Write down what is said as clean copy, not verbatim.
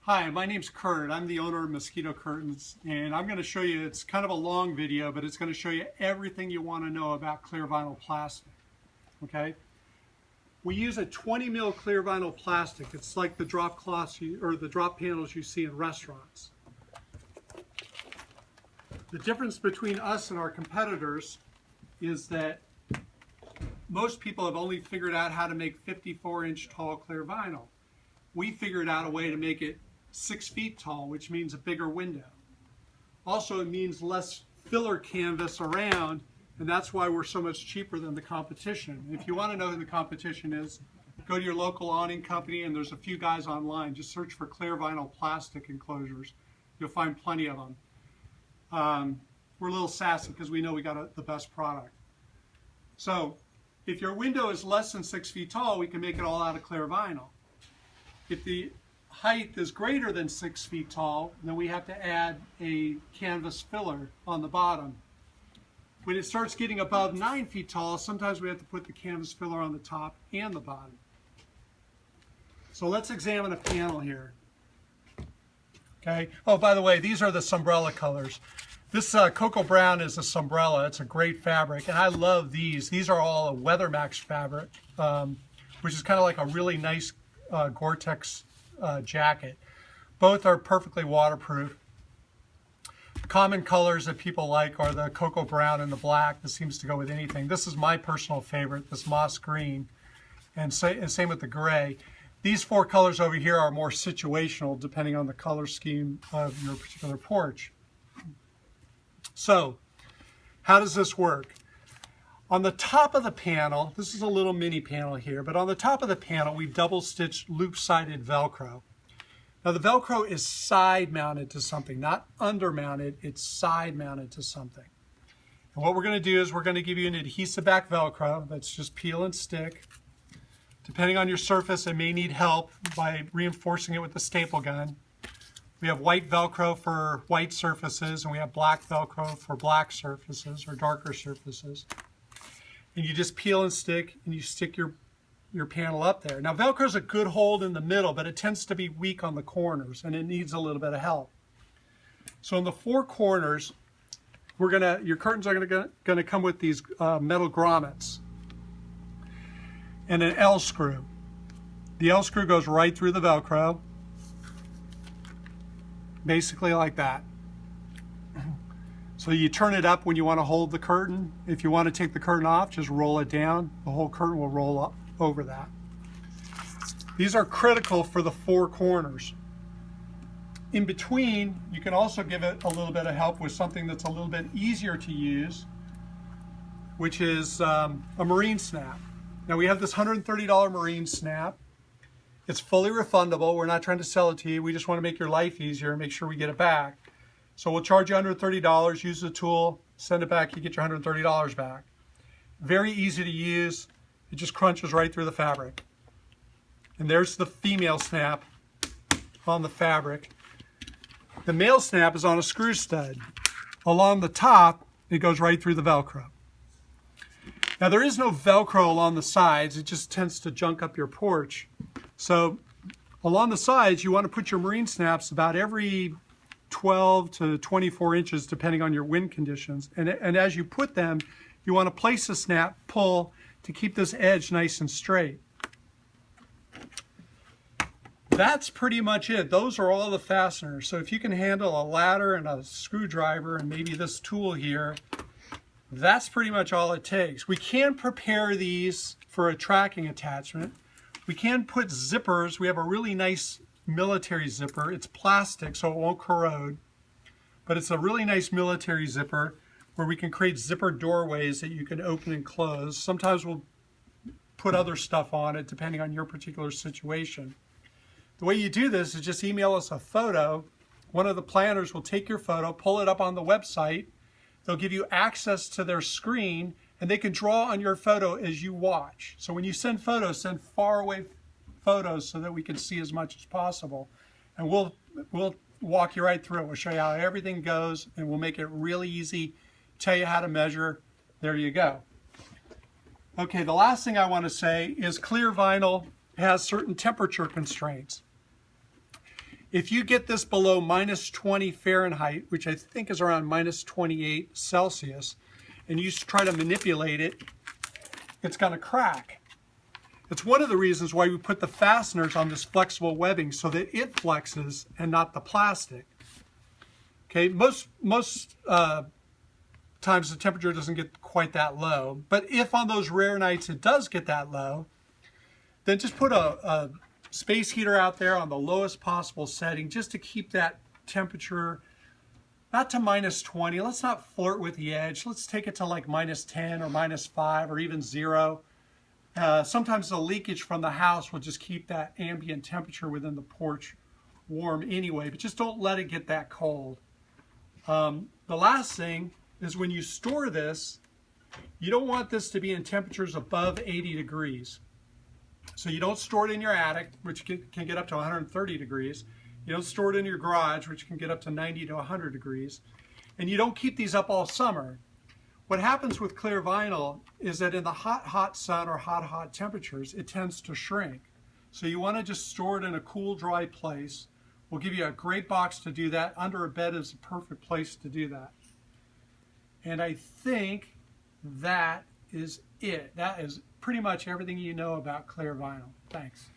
Hi, my name's Kurt. I'm the owner of Mosquito Curtains, and I'm going to show you, it's kind of a long video, but it's going to show you everything you want to know about clear vinyl plastic. Okay? We use a 20 mil clear vinyl plastic. It's like the drop cloths or the drop panels you see in restaurants. The difference between us and our competitors is that most people have only figured out how to make 54-inch tall clear vinyl. We figured out a way to make it 6 feet tall, which means a bigger window. Also, it means less filler canvas around, and that's why we're so much cheaper than the competition. If you want to know who the competition is, go to your local awning company, and there's a few guys online. Just search for clear vinyl plastic enclosures. You'll find plenty of them. We're a little sassy because we know we got the best product. So if your window is less than 6 feet tall, we can make it all out of clear vinyl. If the height is greater than 6 feet tall, then we have to add a canvas filler on the bottom. When it starts getting above 9 feet tall, sometimes we have to put the canvas filler on the top and the bottom. So let's examine a panel here. Okay. Oh, by the way, these are the Sombrella colors. This cocoa brown is a Sombrella. It's a great fabric, and I love these. These are all a Weathermax fabric, which is kind of like a really nice Gore-Tex jacket. Both are perfectly waterproof. Common colors that people like are the cocoa brown and the black. This seems to go with anything. This is my personal favorite, this moss green, and same with the gray. These four colors over here are more situational depending on the color scheme of your particular porch. So, how does this work? On the top of the panel, this is a little mini panel here, but on the top of the panel, we've double-stitched loop-sided Velcro. Now, the Velcro is side-mounted to something, not under-mounted, it's side-mounted to something. And what we're going to do is we're going to give you an adhesive back Velcro that's just peel and stick. Depending on your surface, it may need help by reinforcing it with the staple gun. We have white Velcro for white surfaces, and we have black Velcro for black surfaces or darker surfaces. And you just peel and stick, and you stick your panel up there. Now, Velcro is a good hold in the middle, but it tends to be weak on the corners, and it needs a little bit of help. So in the four corners, your curtains are gonna come with these metal grommets and an L screw. The L screw goes right through the Velcro, basically like that. So you turn it up when you want to hold the curtain. If you want to take the curtain off, just roll it down. The whole curtain will roll up over that. These are critical for the four corners. In between, you can also give it a little bit of help with something that's a little bit easier to use, which is a marine snap. Now, we have this $130 marine snap. It's fully refundable. We're not trying to sell it to you. We just want to make your life easier and make sure we get it back. So we'll charge you $130, use the tool, send it back, you get your $130 back. Very easy to use. It just crunches right through the fabric. And there's the female snap on the fabric. The male snap is on a screw stud. Along the top, it goes right through the Velcro. Now, there is no Velcro along the sides. It just tends to junk up your porch. So along the sides, you want to put your marine snaps about every 12 to 24 inches depending on your wind conditions, and as you put them, you want to place the snap, pull to keep this edge nice and straight. That's pretty much it. Those are all the fasteners. So if you can handle a ladder and a screwdriver and maybe this tool here, that's pretty much all it takes. We can prepare these for a tracking attachment. We can put zippers. We have a really nice military zipper. It's plastic, so it won't corrode, but it's a really nice military zipper where we can create zipper doorways that you can open and close. Sometimes we'll put other stuff on it depending on your particular situation. The way you do this is just email us a photo. One of the planners will take your photo, pull it up on the website. They'll give you access to their screen, and they can draw on your photo as you watch. So when you send photos, send far away photos so that we can see as much as possible, and we'll walk you right through it. We'll show you how everything goes, and we'll make it really easy, tell you how to measure. There you go. Okay, the last thing I want to say is clear vinyl has certain temperature constraints. If you get this below minus 20 Fahrenheit, which I think is around minus 28 Celsius, and you try to manipulate it, it's going to crack. It's one of the reasons why we put the fasteners on this flexible webbing so that it flexes and not the plastic. Okay, most times the temperature doesn't get quite that low, but if on those rare nights it does get that low, then just put a space heater out there on the lowest possible setting just to keep that temperature not to minus 20. Let's not flirt with the edge. Let's take it to like minus 10 or minus 5 or even 0. Sometimes the leakage from the house will just keep that ambient temperature within the porch warm anyway, but just don't let it get that cold. The last thing is when you store this, you don't want this to be in temperatures above 80 degrees. So you don't store it in your attic, which can get up to 130 degrees. You don't store it in your garage, which can get up to 90 to 100 degrees. And you don't keep these up all summer. What happens with clear vinyl is that in the hot sun or hot temperatures, it tends to shrink. So you want to just store it in a cool, dry place. We'll give you a great box to do that. Under a bed is a perfect place to do that. And I think that is it. That is pretty much everything you know about clear vinyl. Thanks.